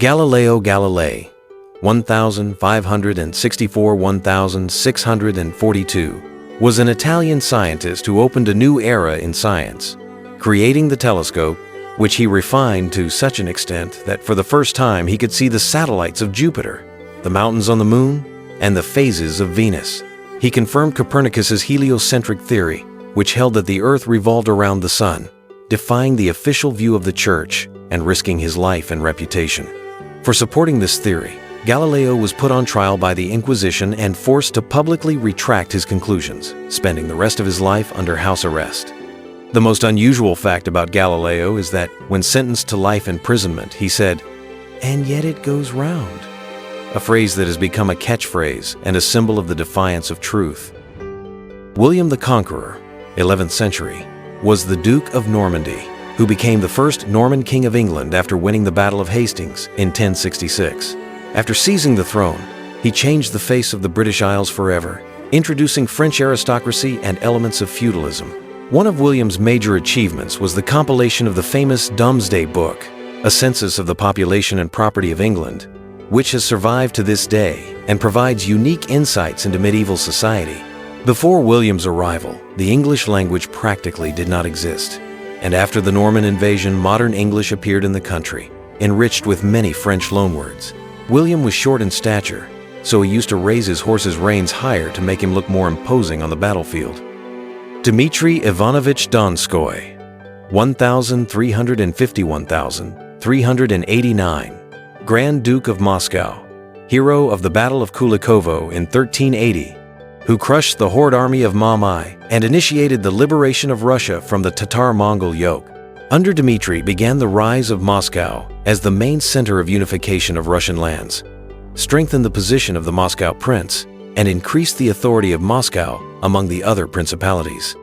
Galileo Galilei, 1564–1642, was an Italian scientist who opened a new era in science, creating the telescope, which he refined to such an extent that for the first time he could see the satellites of Jupiter, the mountains on the Moon, and the phases of Venus. He confirmed Copernicus's heliocentric theory, which held that the Earth revolved around the Sun, defying the official view of the Church and risking his life and reputation. For supporting this theory, Galileo was put on trial by the Inquisition and forced to publicly retract his conclusions, spending the rest of his life under house arrest. The most unusual fact about Galileo is that when sentenced to life imprisonment, he said, "And yet it goes round," a phrase that has become a catchphrase and a symbol of the defiance of truth. William the Conqueror, 11th century, was the Duke of Normandy, who became the first Norman king of England after winning the Battle of Hastings in 1066. After seizing the throne, he changed the face of the British Isles forever, introducing French aristocracy and elements of feudalism. One of William's major achievements was the compilation of the famous Domesday Book, a census of the population and property of England, which has survived to this day and provides unique insights into medieval society. Before William's arrival, the English language practically did not exist, and after the Norman invasion, modern English appeared in the country, enriched with many French loanwords. William was short in stature, so he used to raise his horse's reins higher to make him look more imposing on the battlefield. Dmitry Ivanovich Donskoy, 1351–389, Grand Duke of Moscow, hero of the Battle of Kulikovo in 1380, who crushed the horde army of Mamai and initiated the liberation of Russia from the Tatar-Mongol yoke. Under Dmitry began the rise of Moscow as the main center of unification of Russian lands, strengthened the position of the Moscow Prince, and increased the authority of Moscow among the other principalities.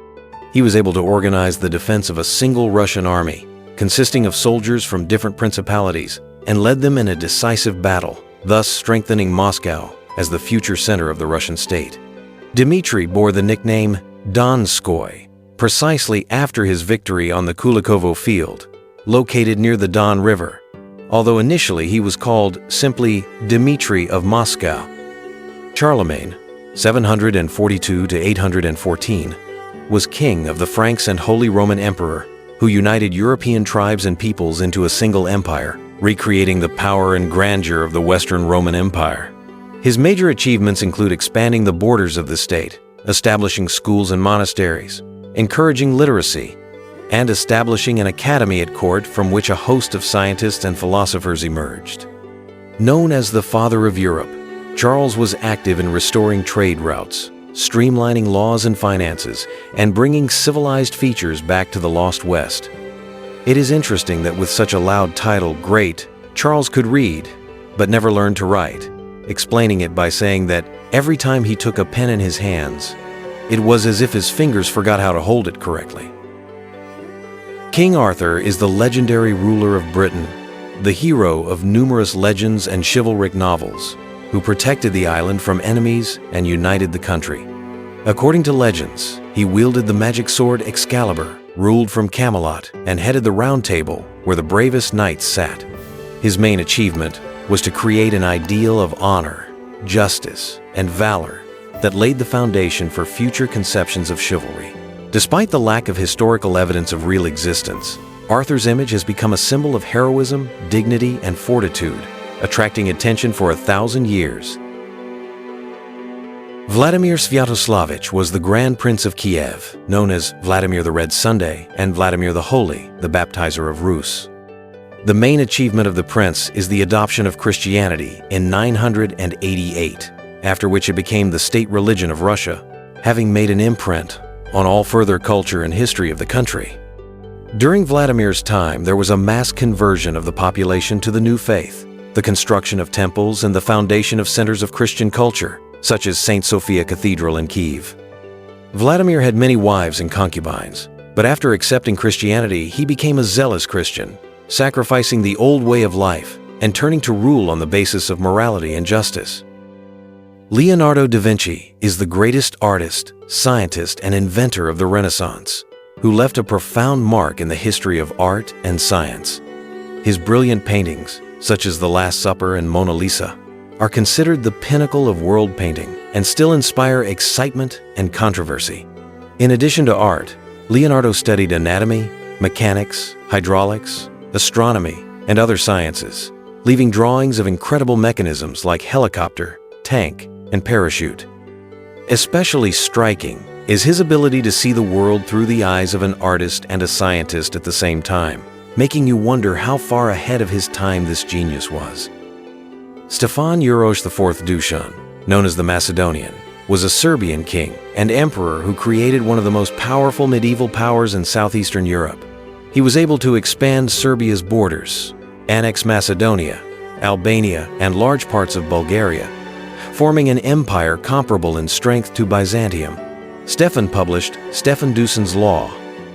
He was able to organize the defense of a single Russian army, consisting of soldiers from different principalities, and led them in a decisive battle, thus strengthening Moscow as the future center of the Russian state. Dmitry bore the nickname Donskoy, precisely after his victory on the Kulikovo field, located near the Don River, although initially he was called simply Dmitry of Moscow. Charlemagne, 742–814, was king of the Franks and Holy Roman Emperor, who united European tribes and peoples into a single empire, recreating the power and grandeur of the Western Roman Empire. His major achievements include expanding the borders of the state, establishing schools and monasteries, encouraging literacy, and establishing an academy at court from which a host of scientists and philosophers emerged. Known as the Father of Europe, Charles was active in restoring trade routes, streamlining laws and finances, and bringing civilized features back to the lost West. It is interesting that with such a loud title, Great, Charles could read, but never learned to write, explaining it by saying that every time he took a pen in his hands, it was as if his fingers forgot how to hold it correctly. King Arthur is the legendary ruler of Britain, the hero of numerous legends and chivalric novels, who protected the island from enemies and united the country. According to legends, he wielded the magic sword Excalibur, ruled from Camelot, and headed the Round Table, where the bravest knights sat. His main achievement was to create an ideal of honor, justice, and valor that laid the foundation for future conceptions of chivalry. Despite the lack of historical evidence of real existence, Arthur's image has become a symbol of heroism, dignity, and fortitude, attracting attention for 1,000 years. Vladimir Sviatoslavich was the Grand Prince of Kiev, known as Vladimir the Red Sunday and Vladimir the Holy, the baptizer of Rus. The main achievement of the prince is the adoption of Christianity in 988, after which it became the state religion of Russia, having made an imprint on all further culture and history of the country. During Vladimir's time, there was a mass conversion of the population to the new faith, the construction of temples, and the foundation of centers of Christian culture, such as St. Sophia Cathedral in Kiev. Vladimir had many wives and concubines, but after accepting Christianity, he became a zealous Christian, sacrificing the old way of life and turning to rule on the basis of morality and justice. Leonardo da Vinci is the greatest artist, scientist, and inventor of the Renaissance, who left a profound mark in the history of art and science. His brilliant paintings, such as The Last Supper and Mona Lisa, are considered the pinnacle of world painting and still inspire excitement and controversy. In addition to art, Leonardo studied anatomy, mechanics, hydraulics, astronomy, and other sciences, leaving drawings of incredible mechanisms like helicopter, tank, and parachute. Especially striking is his ability to see the world through the eyes of an artist and a scientist at the same time, making you wonder how far ahead of his time this genius was. Stefan Uroš IV Dušan, known as the Macedonian, was a Serbian king and emperor who created one of the most powerful medieval powers in southeastern Europe. He was able to expand Serbia's borders, annex Macedonia, Albania, and large parts of Bulgaria, forming an empire comparable in strength to Byzantium. Stefan published Stefan Dušan's Law,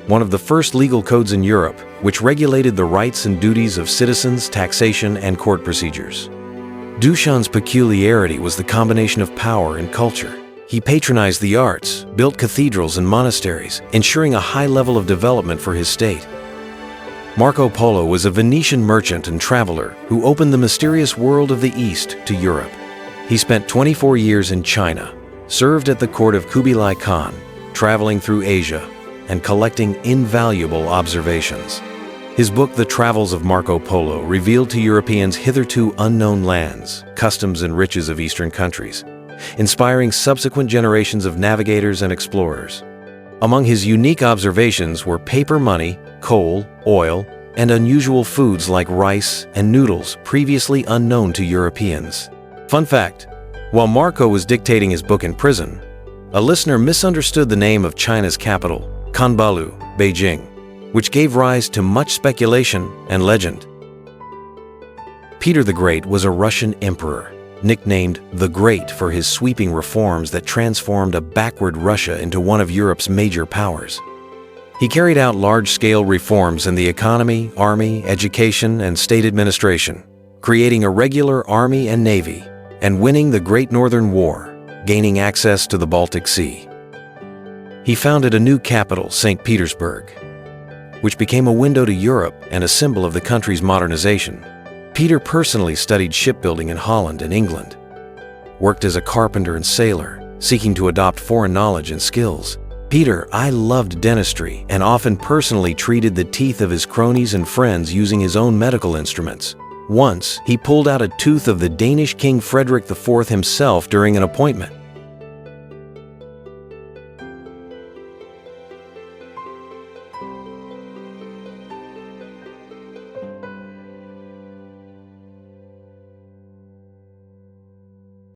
one of the first legal codes in Europe, which regulated the rights and duties of citizens, taxation, and court procedures. Dušan's peculiarity was the combination of power and culture. He patronized the arts, built cathedrals and monasteries, ensuring a high level of development for his state. Marco Polo was a Venetian merchant and traveler who opened the mysterious world of the East to Europe. He spent 24 years in China, served at the court of Kublai Khan, traveling through Asia, and collecting invaluable observations. His book, The Travels of Marco Polo, revealed to Europeans hitherto unknown lands, customs, and riches of Eastern countries, inspiring subsequent generations of navigators and explorers. Among his unique observations were paper money, coal, oil, and unusual foods like rice and noodles previously unknown to Europeans. Fun fact: while Marco was dictating his book in prison, a listener misunderstood the name of China's capital, Kanbalu, Beijing, which gave rise to much speculation and legend. Peter the Great was a Russian emperor, nicknamed the Great for his sweeping reforms that transformed a backward Russia into one of Europe's major powers. He carried out large-scale reforms in the economy, army, education, and state administration, creating a regular army and navy, and winning the Great Northern War, gaining access to the Baltic Sea. He founded a new capital, St. Petersburg, which became a window to Europe and a symbol of the country's modernization. Peter personally studied shipbuilding in Holland and England, worked as a carpenter and sailor, seeking to adopt foreign knowledge and skills. Peter loved dentistry and often personally treated the teeth of his cronies and friends using his own medical instruments. Once, he pulled out a tooth of the Danish King Frederick IV himself during an appointment.